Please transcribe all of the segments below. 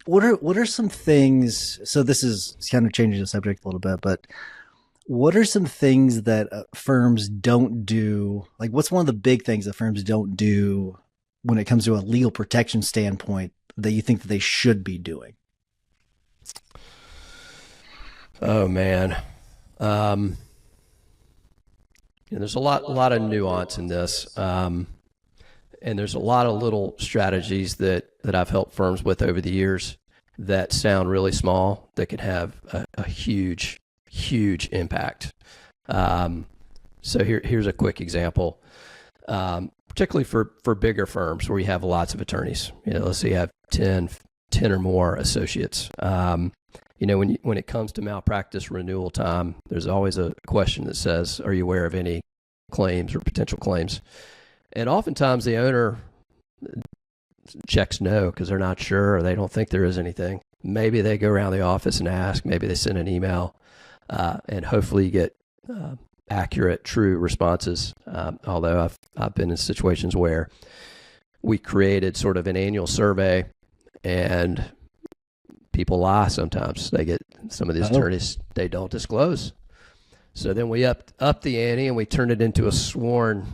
what are some things? So this is kind of changing the subject a little bit, but what are some things that firms don't do? Like, what's one of the big things that firms don't do when it comes to a legal protection standpoint that you think that they should be doing? Oh man, um, there's a lot of nuance in this, and there's a lot of little strategies that I've helped firms with over the years that sound really small that can have a huge impact. Um, so here's a quick example, particularly for bigger firms where you have lots of attorneys. Let's say you have 10 or more associates. When it comes to malpractice renewal time, there's always a question that says, "Are you aware of any claims or potential claims?" And oftentimes the owner checks no because they're not sure or they don't think there is anything. Maybe they go around the office and ask. Maybe they send an email, and hopefully you get accurate, true responses. Although I've been in situations where we created sort of an annual survey, and people lie sometimes. They get some of these attorneys, they don't disclose. So then we up the ante and we turn it into a sworn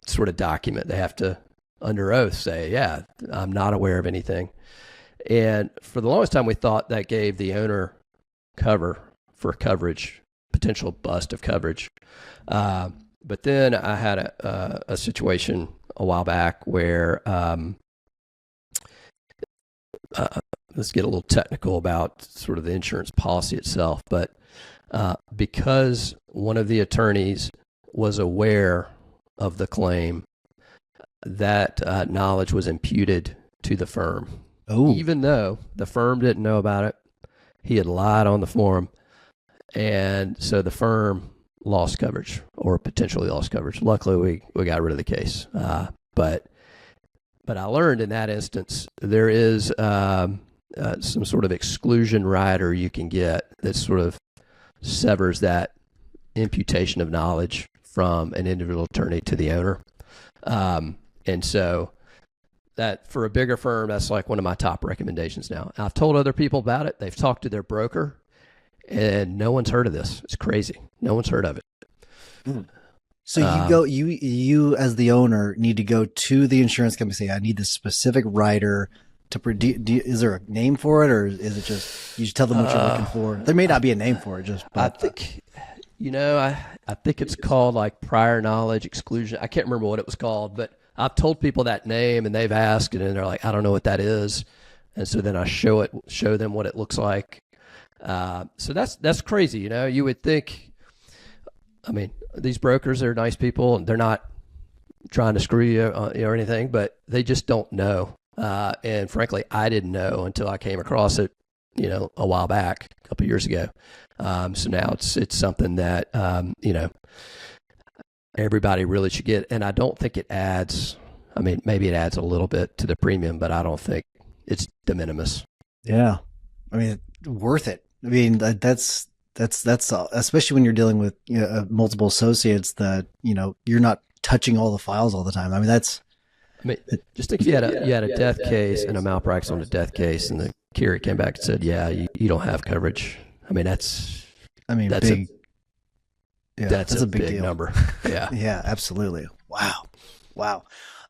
sort of document. They have to, under oath, say, yeah, I'm not aware of anything. And for the longest time, we thought that gave the owner cover for coverage, potential bust of coverage. But then I had a situation a while back where let's get a little technical about sort of the insurance policy itself. But because one of the attorneys was aware of the claim, that knowledge was imputed to the firm. Oh, Even though the firm didn't know about it, he had lied on the form. And so the firm lost coverage or potentially lost coverage. Luckily, we got rid of the case. But I learned in that instance, there is some sort of exclusion rider you can get that sort of severs that imputation of knowledge from an individual attorney to the owner. And so that for a bigger firm, that's like one of my top recommendations now. I've told other people about it. They've talked to their broker and no one's heard of this. It's crazy. No one's heard of it. mm. So you as the owner need to go to the insurance company and say, I need this specific rider to produce. Is there a name for it, or is it just you just tell them what you're looking for? There may not be a name for it. I think, I think it's called like prior knowledge exclusion. I can't remember what it was called, but I've told people that name and they've asked and they're like, I don't know what that is. And so then I show them what it looks like. So that's crazy. You would think, I mean, these brokers are nice people and they're not trying to screw you or anything, but they just don't know. And frankly, I didn't know until I came across it, a while back, a couple of years ago. So now it's something that, everybody really should get. And I don't think it adds, I mean, maybe it adds a little bit to the premium, but I don't think it's de minimis. Yeah, I mean, worth it. I mean, that's especially when you're dealing with multiple associates that you're not touching all the files all the time. I mean, just think if you had a death case and a malpractice on a death case, and the carrier came back and said, "Yeah, you don't have coverage." I mean, that's big. That's a big deal. number. Yeah. Yeah, absolutely. Wow.